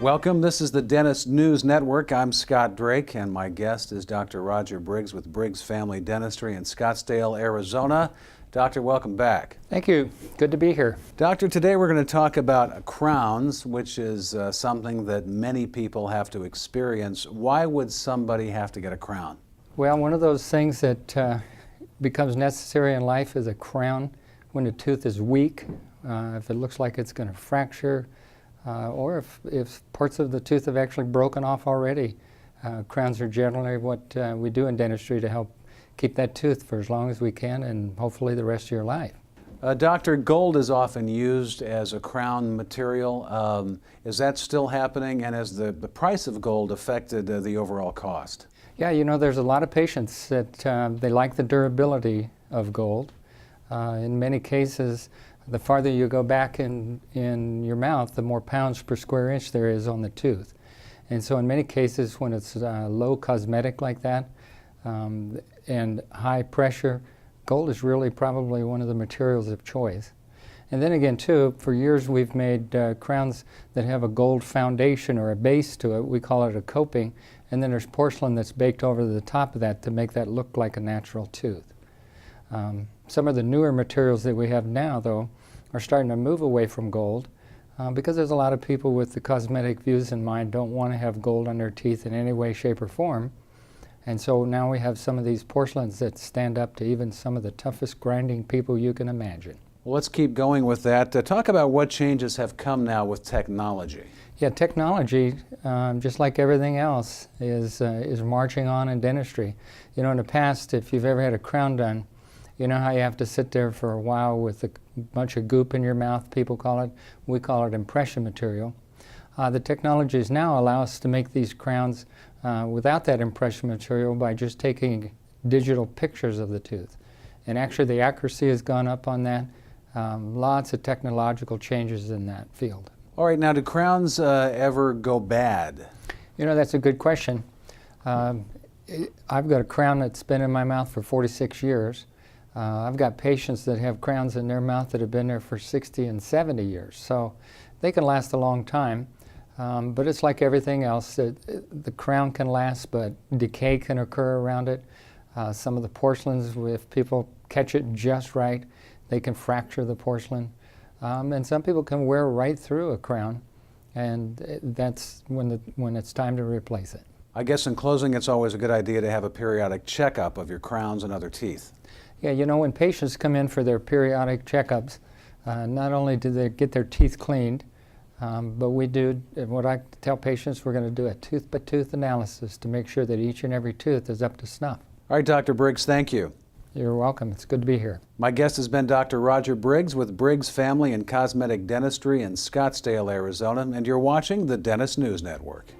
Welcome. This is the Dentist News Network. I'm Scott Drake, and my guest is Dr. Roger Briggs with Briggs Family Dentistry in Scottsdale, Arizona. Doctor, welcome back. Thank you. Good to be here. Doctor, today we're going to talk about crowns, which is something that many people have to experience. Why would somebody have to get a crown? Well, one of those things that becomes necessary in life is a crown when the tooth is weak, if it looks like it's going to fracture, or if parts of the tooth have actually broken off already. Crowns are generally what we do in dentistry to help keep that tooth for as long as we can and hopefully the rest of your life. Doctor, gold is often used as a crown material. Is that still happening, and has the price of gold affected the overall cost? Yeah, you know, there's a lot of patients that they like the durability of gold. In many cases, the farther you go back in your mouth, the more pounds per square inch there is on the tooth. And so in many cases, when it's low cosmetic like that and high pressure, gold is really probably one of the materials of choice. And then again, too, for years we've made crowns that have a gold foundation or a base to it. We call it a coping. And then there's porcelain that's baked over the top of that to make that look like a natural tooth. Some of the newer materials that we have now, though, are starting to move away from gold because there's a lot of people with the cosmetic views in mind don't want to have gold on their teeth in any way, shape, or form. And so now we have some of these porcelains that stand up to even some of the toughest grinding people you can imagine. Well, let's keep going with that. Talk about what changes have come now with technology. Yeah, technology, just like everything else, is marching on in dentistry. You know, in the past, if you've ever had a crown done, you know how you have to sit there for a while with a bunch of goop in your mouth, people call it. We call it impression material. The technologies now allow us to make these crowns without that impression material by just taking digital pictures of the tooth. And actually the accuracy has gone up on that. Lots of technological changes in that field. All right, now do crowns ever go bad? You know, that's a good question. I've got a crown that's been in my mouth for 46 years. I've got patients that have crowns in their mouth that have been there for 60 and 70 years. So they can last a long time. But it's like everything else. The crown can last, but decay can occur around it. Some of the porcelains, if people catch it just right, they can fracture the porcelain. And some people can wear right through a crown, and that's when it's time to replace it. I guess in closing, it's always a good idea to have a periodic checkup of your crowns and other teeth. Yeah, you know, when patients come in for their periodic checkups, not only do they get their teeth cleaned, but we do, what I tell patients, we're going to do a tooth-by-tooth analysis to make sure that each and every tooth is up to snuff. All right, Dr. Briggs, thank you. You're welcome. It's good to be here. My guest has been Dr. Roger Briggs with Briggs Family and Cosmetic Dentistry in Scottsdale, Arizona, and you're watching the Dentist News Network.